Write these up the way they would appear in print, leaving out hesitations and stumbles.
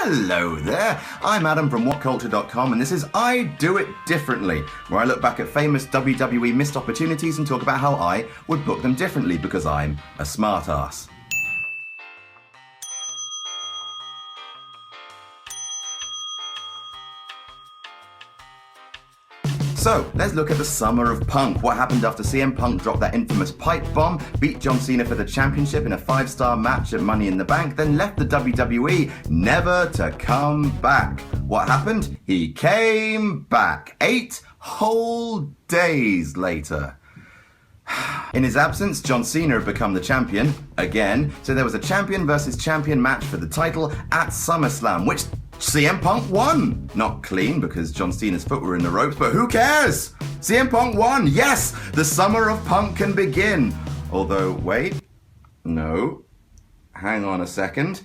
Hello there, I'm Adam from WhatCulture.com, and this is I Do It Differently, where I look back at famous WWE missed opportunities and talk about how I would book them differently because I'm a smartass. So, let's look at the summer of Punk. What happened after CM Punk dropped that infamous pipe bomb, beat John Cena for the championship in a 5-star match at Money in the Bank, then left the WWE, never to come back. What happened? He came back 8 whole days later. In his absence, John Cena had become the champion again, so there was a champion versus champion match for the title at SummerSlam, which CM Punk won. Not clean because John Cena's foot were in the ropes, but who cares? CM Punk won. Yes, the summer of Punk can begin. Although, wait, no, hang on a second.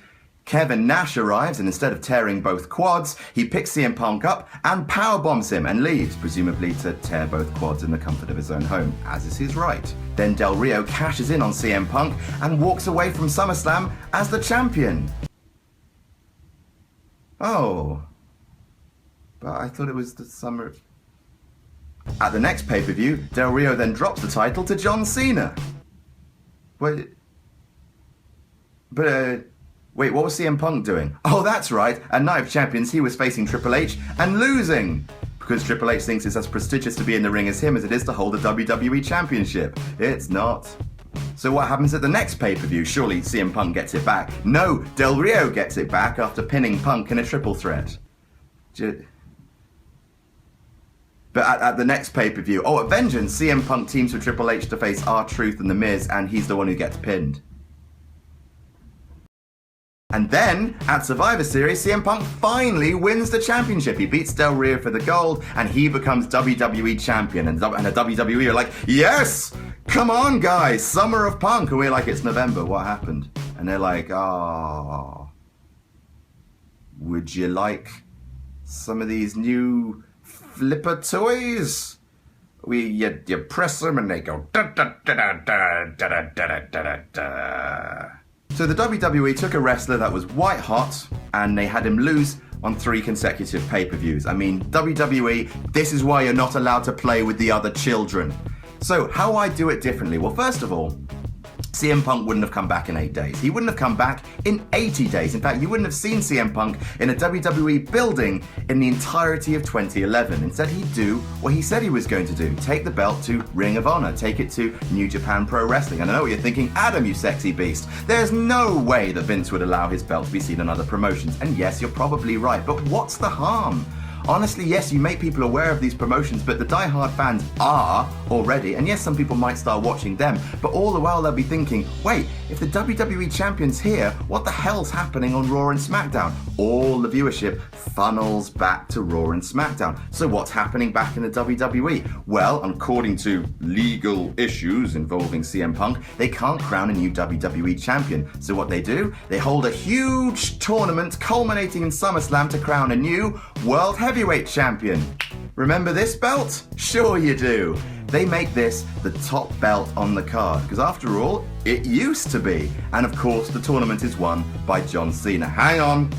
Kevin Nash arrives, and instead of tearing both quads, he picks CM Punk up and powerbombs him and leaves, presumably to tear both quads in the comfort of his own home, as is his right. Then Del Rio cashes in on CM Punk and walks away from SummerSlam as the champion. Oh, but I thought it was the summer. At the next pay-per-view, Del Rio then drops the title to John Cena. Wait, what was CM Punk doing? Oh, that's right. At Night of Champions, he was facing Triple H and losing. Because Triple H thinks it's as prestigious to be in the ring as him as it is to hold a WWE Championship. It's not. So what happens at the next pay-per-view? Surely CM Punk gets it back. No, Del Rio gets it back after pinning Punk in a triple threat. But at the next pay-per-view, at Vengeance, CM Punk teams with Triple H to face R-Truth and The Miz, and he's the one who gets pinned. And then, at Survivor Series, CM Punk finally wins the championship. He beats Del Rio for the gold, and he becomes WWE champion. And the WWE are like, yes! Come on, guys! Summer of Punk! And we're like, it's November, what happened? And they're like, would you like some of these new flipper toys? You press them and they go da-da-da-da-da-da-da-da-da. So the WWE took a wrestler that was white hot and they had him lose on 3 consecutive pay-per-views. I mean, WWE, this is why you're not allowed to play with the other children. So how I do it differently? Well, first of all, CM Punk wouldn't have come back in 8 days. He wouldn't have come back in 80 days. In fact, you wouldn't have seen CM Punk in a WWE building in the entirety of 2011. Instead, he'd do what he said he was going to do. Take the belt to Ring of Honor. Take it to New Japan Pro Wrestling. And I know what you're thinking, Adam, you sexy beast. There's no way that Vince would allow his belt to be seen on other promotions. And yes, you're probably right. But what's the harm? Honestly, yes, you make people aware of these promotions, but the die-hard fans are already, and yes, some people might start watching them, but all the while they'll be thinking, wait, if the WWE Champion's here, what the hell's happening on Raw and SmackDown? All the viewership funnels back to Raw and SmackDown. So what's happening back in the WWE? Well, according to legal issues involving CM Punk, they can't crown a new WWE Champion. So what they do? They hold a huge tournament culminating in SummerSlam to crown a new World Heavyweight Champion. Remember this belt? Sure you do. They make this the top belt on the card, because after all, it used to be. And of course, the tournament is won by John Cena. Hang on.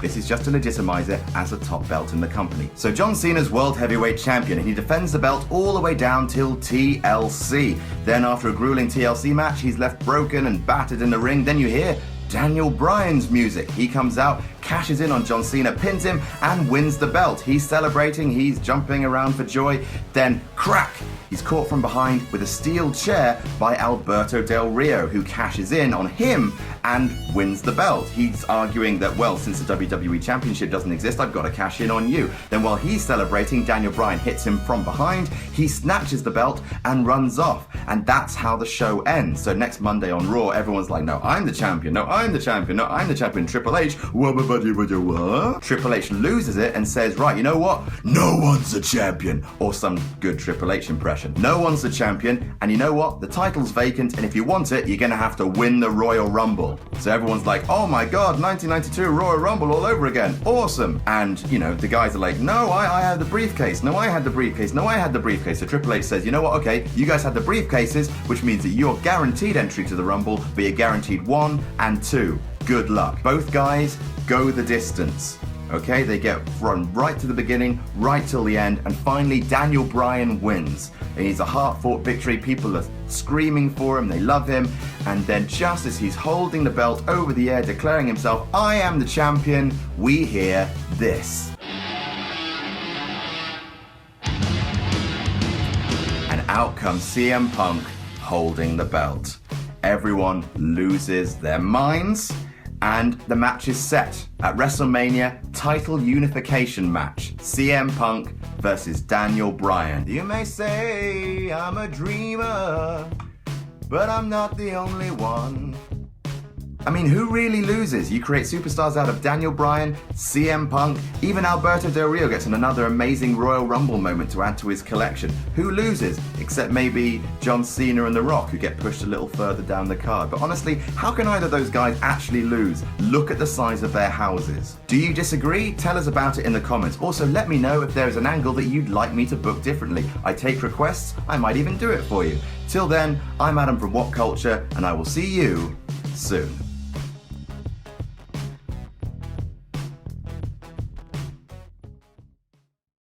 This is just to legitimize it as a top belt in the company. So John Cena's World Heavyweight Champion, and he defends the belt all the way down till TLC. Then after a grueling TLC match, he's left broken and battered in the ring. Then you hear Daniel Bryan's music. He comes out, cashes in on John Cena, pins him, and wins the belt. He's celebrating, he's jumping around for joy. Then, crack! He's caught from behind with a steel chair by Alberto Del Rio, who cashes in on him and wins the belt. He's arguing that, well, since the WWE Championship doesn't exist, I've got to cash in on you. Then while he's celebrating, Daniel Bryan hits him from behind, he snatches the belt and runs off. And that's how the show ends. So next Monday on Raw, everyone's like, no, I'm the champion, no, I'm the champion, no, I'm the champion. Triple H, what? Triple H loses it and says, right, you know what? No one's a champion. Or some good Triple H impression. No one's the champion, and you know what? The title's vacant, and if you want it, you're gonna have to win the Royal Rumble. So everyone's like, oh my god, 1992 Royal Rumble all over again. Awesome. And, you know, the guys are like, no, I had the briefcase. No, I had the briefcase. No, I had the briefcase. So Triple H says, you know what? Okay, you guys had the briefcases, which means that you're guaranteed entry to the Rumble, but you're guaranteed 1 and 2. Good luck. Both guys go the distance. Okay, they get run right to the beginning, right till the end, and finally Daniel Bryan wins. And he's a hard-fought victory, people are screaming for him, they love him, and then just as he's holding the belt over the air, declaring himself, I am the champion, we hear this. And out comes CM Punk holding the belt. Everyone loses their minds. And the match is set at WrestleMania title unification match. CM Punk versus Daniel Bryan. You may say I'm a dreamer, but I'm not the only one. I mean, who really loses? You create superstars out of Daniel Bryan, CM Punk, even Alberto Del Rio gets another amazing Royal Rumble moment to add to his collection. Who loses? Except maybe John Cena and The Rock, who get pushed a little further down the card. But honestly, how can either of those guys actually lose? Look at the size of their houses. Do you disagree? Tell us about it in the comments. Also, let me know if there is an angle that you'd like me to book differently. I take requests, I might even do it for you. Till then, I'm Adam from WhatCulture, and I will see you soon.